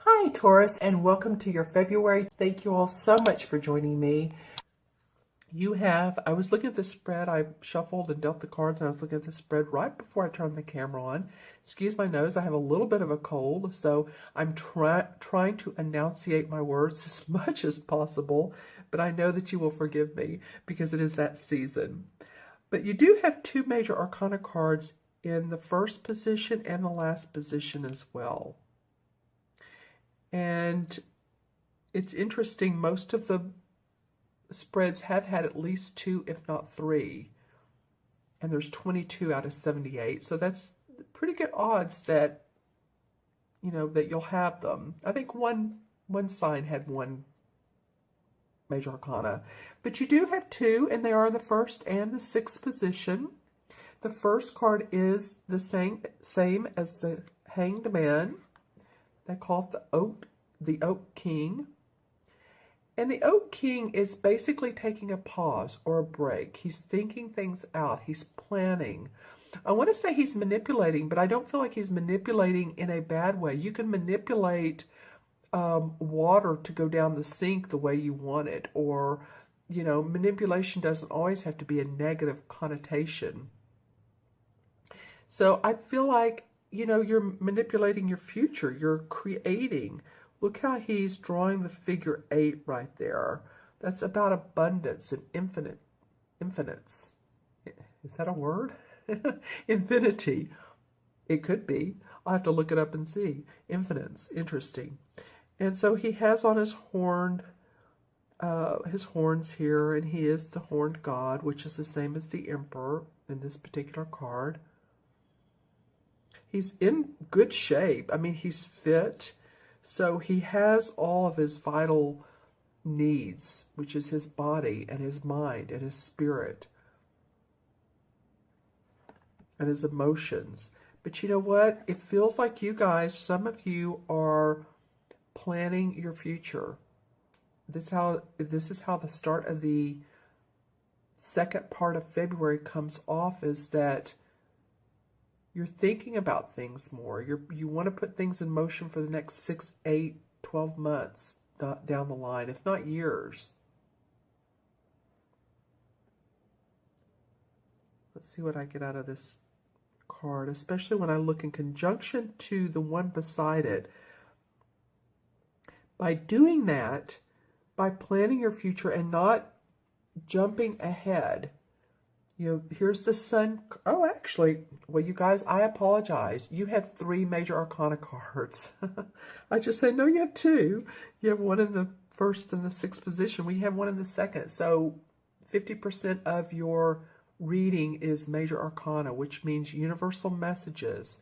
Hi, Taurus, and welcome to your February. Thank you all so much for joining me. I was looking at the spread. I shuffled and dealt the cards, and I was looking at the spread right before I turned the camera on. Excuse my nose, I have a little bit of a cold, so I'm trying to enunciate my words as much as possible, but I know that you will forgive me because it is that season. But you do have two major arcana cards in the first position and the last position as well. And it's interesting, most of the spreads have had at least two, if not three. And there's 22 out of 78. So that's pretty good odds that, that you'll have them. I think one sign had one major arcana. But you do have two, and they are in the first and the sixth position. The first card is the same as the Hanged Man. They call it the Oak King. And the Oak King is basically taking a pause or a break. He's thinking things out. He's planning. I want to say he's manipulating, but I don't feel like he's manipulating in a bad way. You can manipulate water to go down the sink the way you want it. Or, manipulation doesn't always have to be a negative connotation. So I feel like you're manipulating your future. You're creating. Look how he's drawing the figure 8 right there. That's about abundance and infinites. Is that a word? Infinity. It could be. I'll have to look it up and see. Infinites. Interesting. And so he has on his horns here, and he is the horned god, which is the same as the emperor in this particular card. He's in good shape. I mean, he's fit. So he has all of his vital needs, which is his body and his mind and his spirit and his emotions. But you know what? It feels like you guys, some of you are planning your future. This is how the start of the second part of February comes off, is that you're thinking about things more. You want to put things in motion for the next 6, 8, 12 months down the line, if not years. Let's see what I get out of this card, especially when I look in conjunction to the one beside it. By doing that, by planning your future and not jumping ahead, here's the sun. Oh, actually, well, you guys, I apologize. You have 3 major arcana cards. I just say, no, you have 2. You have one in the first and the sixth position. We have one in the second. So 50% of your reading is major arcana, which means universal messages.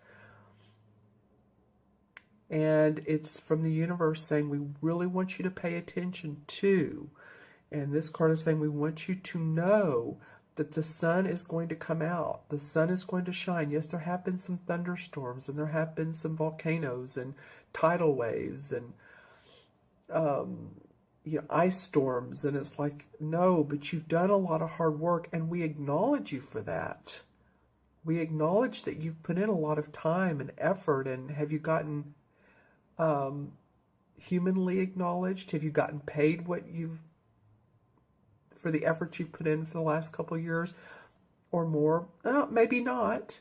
And it's from the universe saying, we really want you to pay attention to. And this card is saying, we want you to know that the sun is going to come out. The sun is going to shine. Yes, there have been some thunderstorms, and there have been some volcanoes and tidal waves and ice storms. And it's like, no, but you've done a lot of hard work, and we acknowledge you for that. We acknowledge that you've put in a lot of time and effort. And have you gotten humanly acknowledged? Have you gotten paid for the effort you've put in for the last couple of years or more? Maybe not.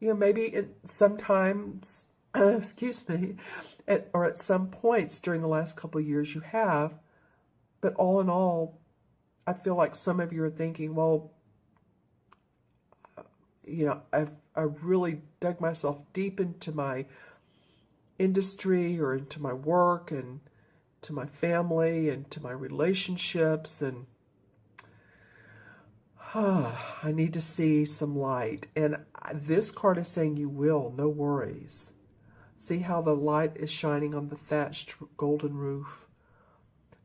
Maybe sometimes, excuse me, at some points during the last couple of years you have. But all in all, I feel like some of you are thinking, well, I really dug myself deep into my industry or into my work and to my family and to my relationships, and I need to see some light. And this card is saying you will, no worries. See how the light is shining on the thatched golden roof.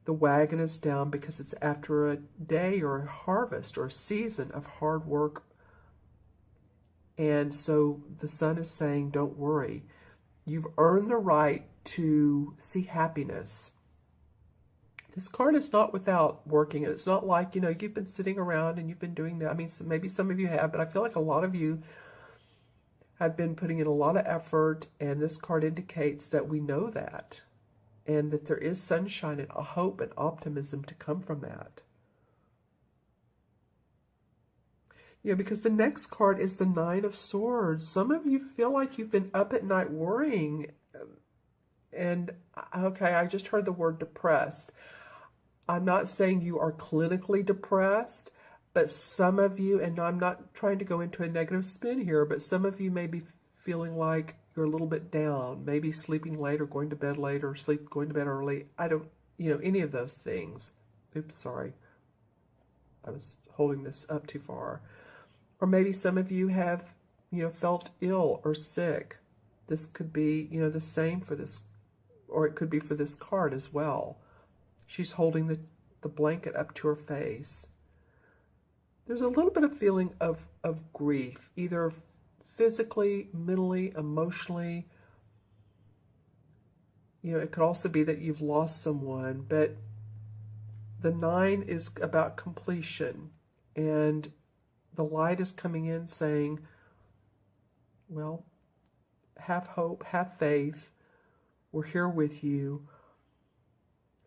The wagon is down because it's after a day or a harvest or a season of hard work. And so the sun is saying, don't worry. You've earned the right to see happiness. This card is not without working. It's not like, you've been sitting around and you've been doing that. I mean, maybe some of you have, but I feel like a lot of you have been putting in a lot of effort, and this card indicates that we know that. and that there is sunshine and a hope and optimism to come from that. You know, because the next card is the Nine of Swords. Some of you feel like you've been up at night worrying. And, okay, I just heard the word depressed. I'm not saying you are clinically depressed, but some of you, and I'm not trying to go into a negative spin here, but some of you may be feeling like you're a little bit down, maybe sleeping late or going to bed late or going to bed early. I don't, any of those things. Oops, sorry. I was holding this up too far. Or maybe some of you have, felt ill or sick. This could be, the same for this, or it could be for this card as well. She's holding the blanket up to her face. There's a little bit of feeling of grief, either physically, mentally, emotionally. It could also be that you've lost someone, but the 9 is about completion, and the light is coming in saying, well, have hope, have faith, we're here with you.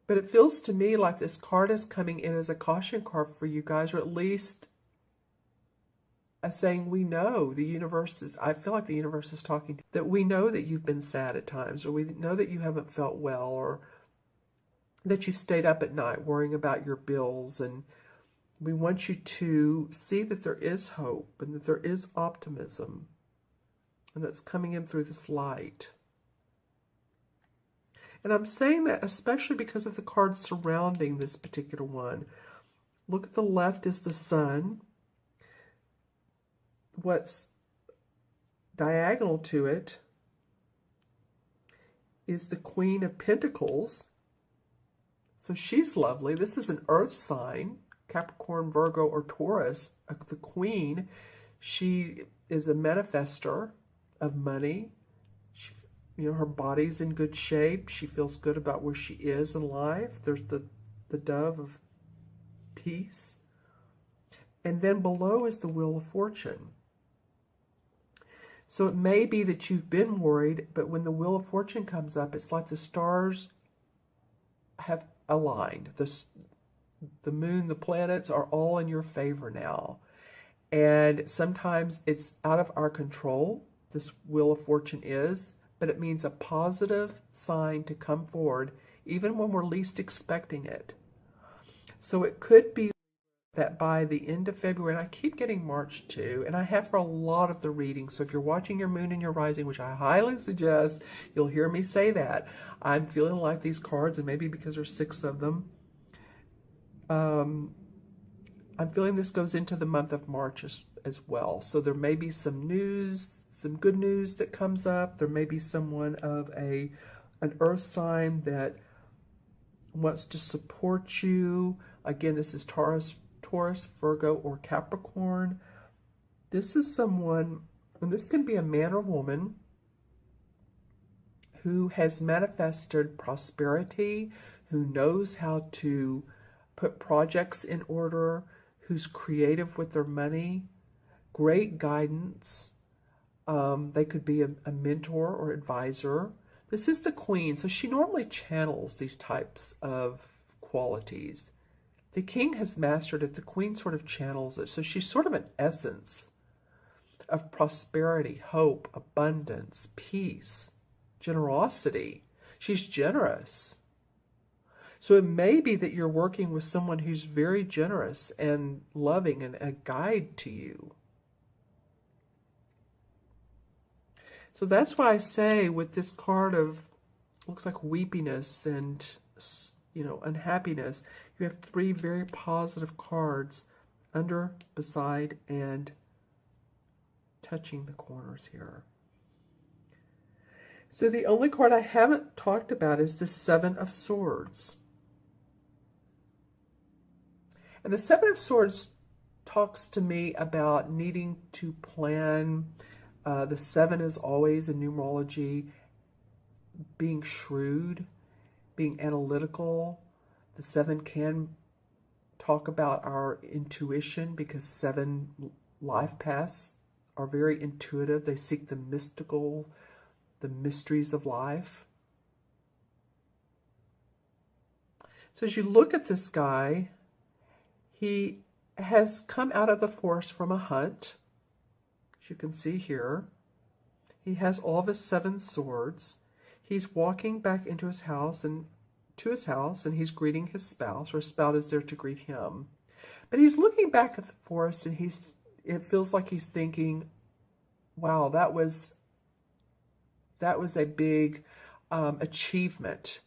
But it feels to me like this card is coming in as a caution card for you guys, or at least saying we know the universe is, I feel like the universe is talking, that we know that you've been sad at times, or we know that you haven't felt well, or that you've stayed up at night worrying about your bills, and we want you to see that there is hope and that there is optimism, and that's coming in through this light. And I'm saying that especially because of the cards surrounding this particular one. Look at the left is the Sun. What's diagonal to it is the Queen of Pentacles. So she's lovely. This is an earth sign, Capricorn, Virgo, or Taurus. The Queen, she is a manifester of money. Her body's in good shape. She feels good about where she is in life. There's the dove of peace. And then below is the Wheel of Fortune. So it may be that you've been worried, but when the Wheel of Fortune comes up, it's like the stars have aligned. The moon, the planets are all in your favor now. And sometimes it's out of our control, this Wheel of Fortune is, but it means a positive sign to come forward, even when we're least expecting it. So it could be that by the end of February, and I keep getting March too, and I have for a lot of the readings, so if you're watching your moon and your rising, which I highly suggest, you'll hear me say that. I'm feeling like these cards, and maybe because there's 6 of them, I'm feeling this goes into the month of March as well. So there may be some news, some good news that comes up. There may be someone of an earth sign that wants to support you. Again, this is Taurus, Virgo, or Capricorn. This is someone, and this can be a man or woman, who has manifested prosperity, who knows how to put projects in order, who's creative with their money, great guidance. They could be a mentor or advisor. This is the Queen, so she normally channels these types of qualities. The King has mastered it. The Queen sort of channels it. So she's sort of an essence of prosperity, hope, abundance, peace, generosity. She's generous. So it may be that you're working with someone who's very generous and loving and a guide to you. So that's why I say with this card of, looks like weepiness and, unhappiness, you have 3 very positive cards under, beside, and touching the corners here. So the only card I haven't talked about is the 7 of Swords. And the 7 of Swords talks to me about needing to plan. The 7 is always in numerology, being shrewd, being analytical. The 7 can talk about our intuition, because 7 life paths are very intuitive. They seek the mystical, the mysteries of life. So as you look at this guy, he has come out of the forest from a hunt, as you can see here. He has all of his 7 swords. He's walking back into his house and he's greeting his spouse, or his spouse is there to greet him. But he's looking back at the forest, and it feels like he's thinking, wow, that was a big achievement.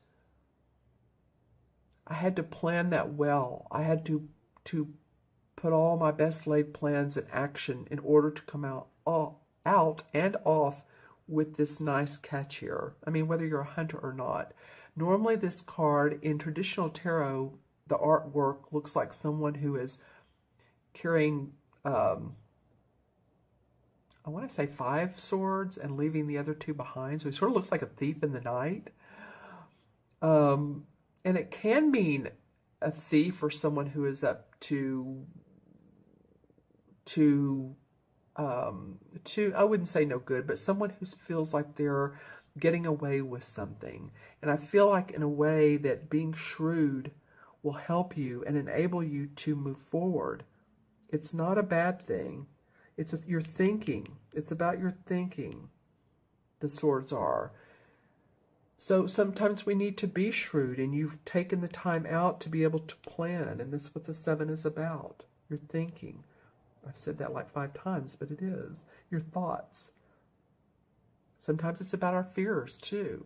I had to plan that well. I had to put all my best laid plans in action in order to come out and off with this nice catch here. I mean, whether you're a hunter or not. Normally this card in traditional tarot, the artwork looks like someone who is carrying, I want to say 5 swords and leaving the other 2 behind. So he sort of looks like a thief in the night. And it can mean a thief or someone who is up to I wouldn't say no good, but someone who feels like they're getting away with something. And I feel like in a way that being shrewd will help you and enable you to move forward. It's not a bad thing. It's your thinking. It's about your thinking, the swords are. So sometimes we need to be shrewd, and you've taken the time out to be able to plan, and that's what the 7 is about. Your thinking. I've said that like 5 times, but it is. Your thoughts. Sometimes it's about our fears too.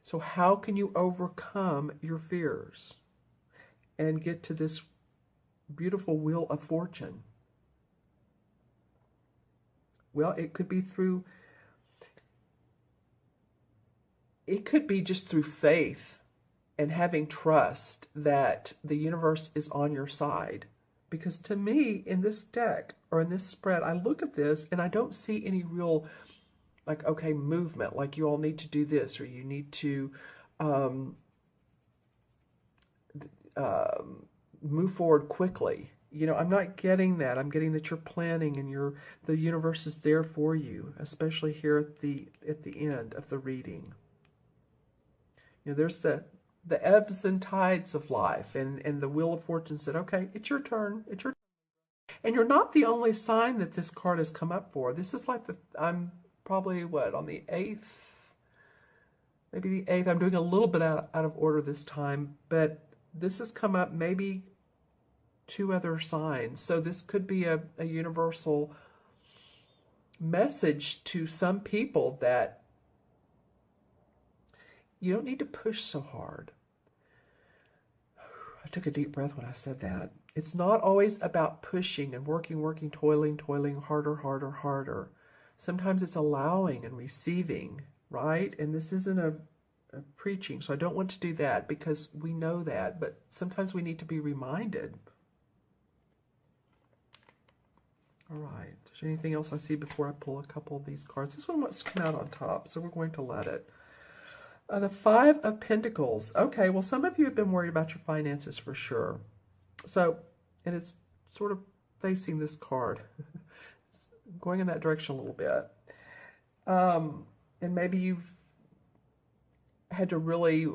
So how can you overcome your fears and get to this beautiful wheel of fortune? Well, it could be just through faith and having trust that the universe is on your side. Because to me, in this deck or in this spread, I look at this and I don't see any real, like, okay, movement, like you all need to do this or you need to move forward quickly. You know, I'm not getting that. I'm getting that you're planning and the universe is there for you, especially here at the end of the reading. You know, there's the ebbs and tides of life, and the Wheel of Fortune said, okay, it's your turn. It's your turn. And you're not the only sign that this card has come up for. This is like I'm probably, on the 8th? Maybe the 8th. I'm doing a little bit out of order this time, but this has come up maybe 2 other signs. So this could be a universal message to some people that you don't need to push so hard. I took a deep breath when I said that. It's not always about pushing and working, toiling, harder. Sometimes it's allowing and receiving, right? And this isn't a preaching, so I don't want to do that because we know that, but sometimes we need to be reminded. All right, is there anything else I see before I pull a couple of these cards? This one wants to come out on top, so we're going to let it. The 5 of Pentacles. Okay, well, some of you have been worried about your finances for sure. So, and it's sort of facing this card. Going in that direction a little bit. And maybe you've had to really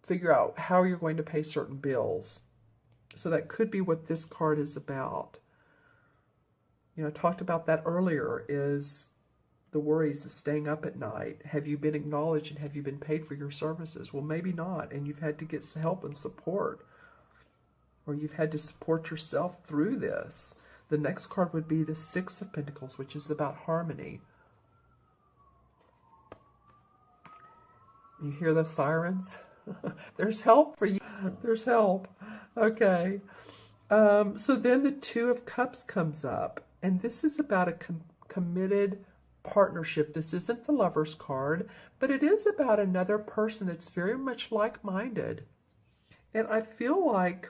figure out how you're going to pay certain bills. So that could be what this card is about. You know, I talked about that earlier, is the worries of staying up at night. Have you been acknowledged and have you been paid for your services? Well, maybe not, and you've had to get help and support. Or you've had to support yourself through this. The next card would be the 6 of Pentacles, which is about harmony. You hear the sirens? There's help for you. There's help. Okay. So then the 2 of Cups comes up. And this is about a committed partnership. This isn't the Lover's card, but it is about another person that's very much like-minded. And I feel like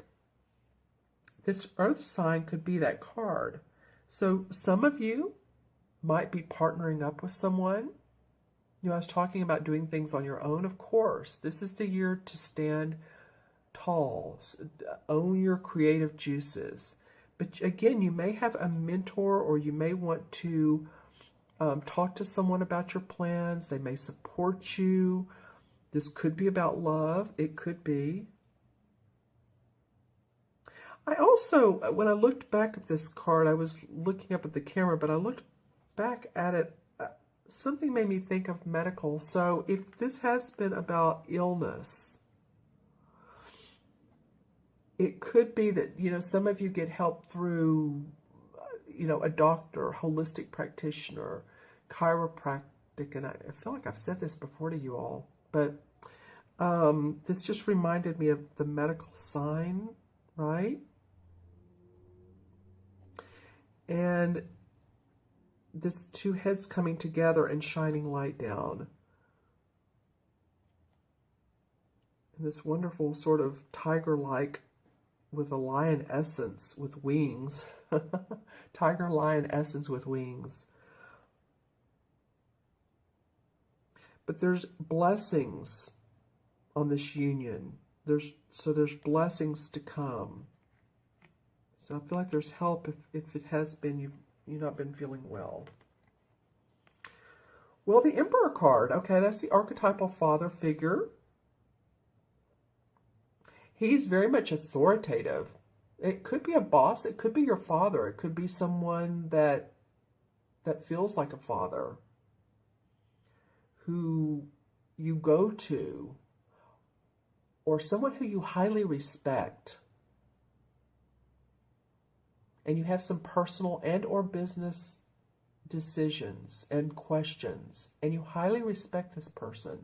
this Earth sign could be that card. So some of you might be partnering up with someone. You know, I was talking about doing things on your own. Of course, this is the year to stand tall, own your creative juices. But again, you may have a mentor, or you may want to talk to someone about your plans. They may support you. This could be about love. It could be. I also, when I looked back at this card, I was looking up at the camera, but I looked back at it. Something made me think of medical. So if this has been about illness, it could be that, you know, some of you get help through, you know, a doctor, holistic practitioner, chiropractic, and I feel like I've said this before to you all, but this just reminded me of the medical sign, right? And this two heads coming together and shining light down. And this wonderful sort of tiger-like with a lion essence with wings. Tiger lion essence with wings. But there's blessings on this union. There's blessings to come. So I feel like there's help if it has been you've not been feeling well. Well, the Emperor card, okay, that's the archetypal father figure. He's very much authoritative. It could be a boss, it could be your father, it could be someone that feels like a father who you go to, or someone who you highly respect. And you have some personal and or business decisions and questions, and you highly respect this person.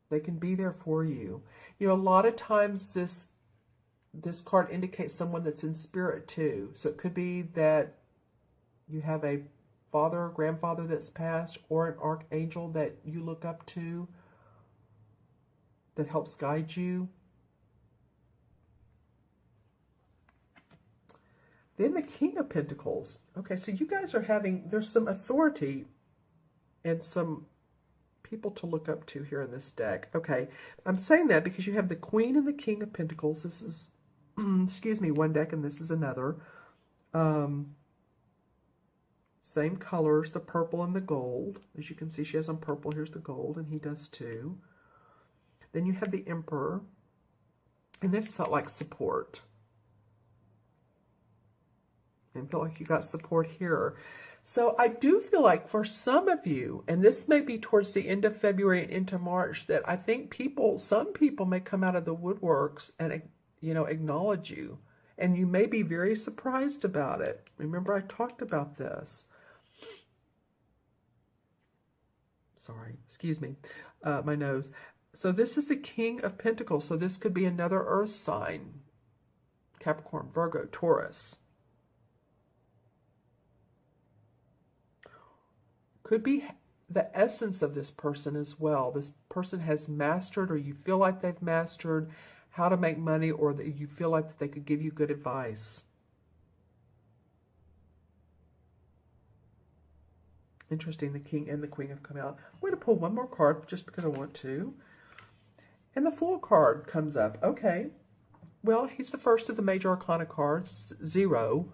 They can be there for you. You know, a lot of times this card indicates someone that's in spirit too. So it could be that you have a father or grandfather that's passed, or an archangel that you look up to that helps guide you. Then the King of Pentacles. Okay, so you guys are there's some authority and some people to look up to here in this deck. Okay, I'm saying that because you have the Queen and the King of Pentacles. This is, excuse me, one deck and this is another. Same colors, the purple and the gold. As you can see, she has on purple. Here's the gold, and he does too. Then you have the Emperor, and this felt like support. And felt like you got support here. So I do feel like for some of you, and this may be towards the end of February and into March, that I think some people may come out of the woodworks and, you know, acknowledge you. And you may be very surprised about it. Remember, I talked about this. Sorry, excuse me, my nose. So this is the King of Pentacles. So this could be another earth sign. Capricorn, Virgo, Taurus. Could be the essence of this person as well. This person has mastered, or you feel like they've mastered, how to make money, or that you feel like that they could give you good advice. Interesting, the King and the Queen have come out. I'm going to pull one more card just because I want to. And the Fool card comes up. Okay, well, he's the first of the major arcana cards, 0,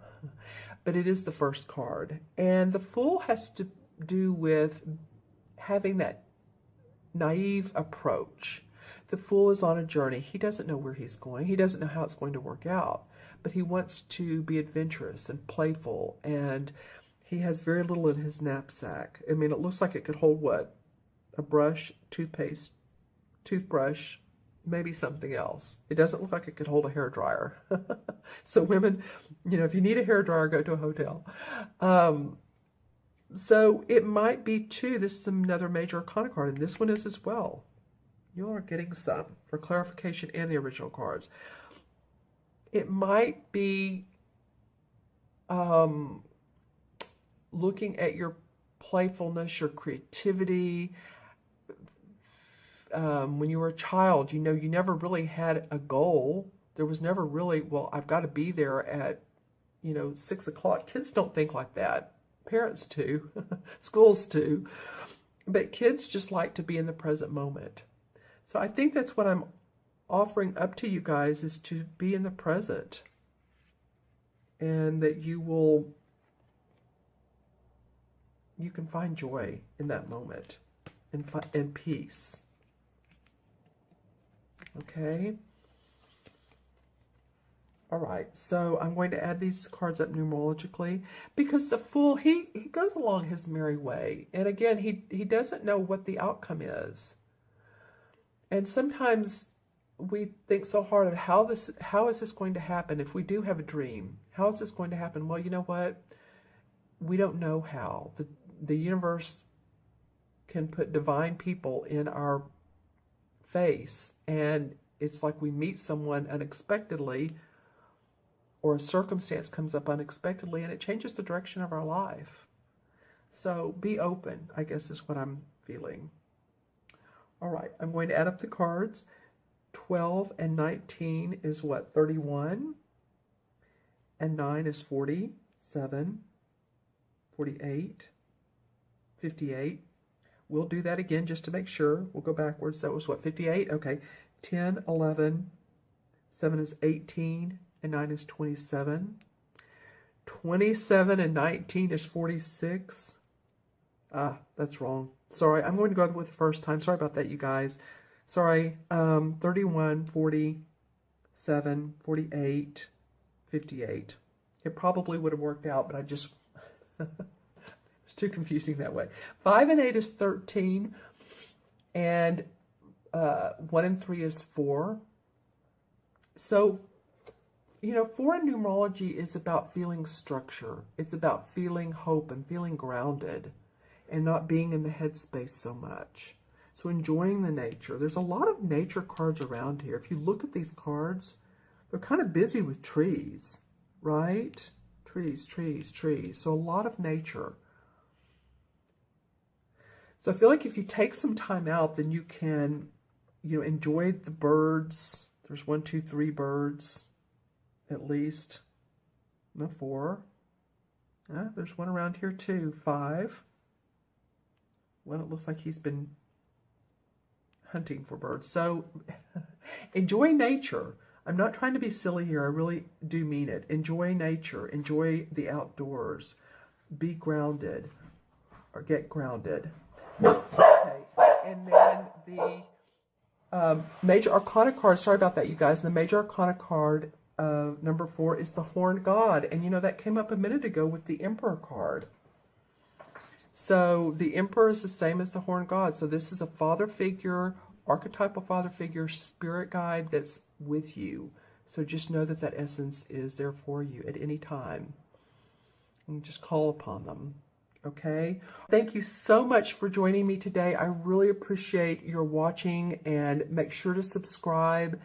but it is the first card. And the Fool has to do with having that naive approach. The Fool is on a journey. He doesn't know where he's going. He doesn't know how it's going to work out, but he wants to be adventurous and playful, and he has very little in his knapsack. I mean, it looks like it could hold what? A brush, toothpaste, toothbrush, maybe something else. It doesn't look like it could hold a hairdryer. So women, you know, if you need a hairdryer, go to a hotel. So it might be too, this is another major arcana card, and this one is as well. You all are getting some for clarification and the original cards. It might be looking at your playfulness, your creativity. When you were a child, you know, you never really had a goal. There was never really, well, I've got to be there at, you know, 6 o'clock. Kids don't think like that. Parents do. Schools do. But kids just like to be in the present moment. So I think that's what I'm offering up to you guys, is to be in the present. And that you will you can find joy in that moment and peace. Okay. All right, so I'm going to add these cards up numerologically because the Fool, he goes along his merry way. And again, he doesn't know what the outcome is. And sometimes we think so hard of how is this going to happen if we do have a dream? How is this going to happen? Well, you know what? We don't know how. The universe can put divine people in our face, and it's like we meet someone unexpectedly, or a circumstance comes up unexpectedly, and it changes the direction of our life. So be open, I guess, is what I'm feeling. All right, I'm going to add up the cards. 12 and 19 is what? 31. And 9 is 47, 48, 58. We'll do that again just to make sure. We'll go backwards. That was what, 58? Okay. 10, 11, 7 is 18, and 9 is 27. 27 and 19 is 46. Ah, that's wrong. Sorry, I'm going to go with the first time. Sorry about that, you guys. Sorry. 31, 47, 48, 58. It probably would have worked out, but I just... it's too confusing that way. 5 and 8 is 13. And 1 and 3 is 4. So, you know, 4 in numerology is about feeling structure. It's about feeling hope and feeling grounded and not being in the headspace so much. So enjoying the nature. There's a lot of nature cards around here. If you look at these cards, they're kind of busy with trees, right? Trees, trees, trees. So a lot of nature. So I feel like if you take some time out, then you can, you know, enjoy the birds. There's 1, 2, 3 birds, at least. No, 4. There's one around here too. 5. Well, it looks like he's been hunting for birds. So enjoy nature. I'm not trying to be silly here. I really do mean it. Enjoy nature. Enjoy the outdoors. Be grounded or get grounded. Okay. And then the major arcana card, sorry about that, you guys. The major arcana card, number 4, is the Horned God. And you know, that came up a minute ago with the Emperor card. So the Emperor is the same as the Horned God. So this is a father figure, archetypal father figure, spirit guide that's with you. So just know that that essence is there for you at any time. And just call upon them. Okay? Thank you so much for joining me today. I really appreciate your watching, and make sure to subscribe.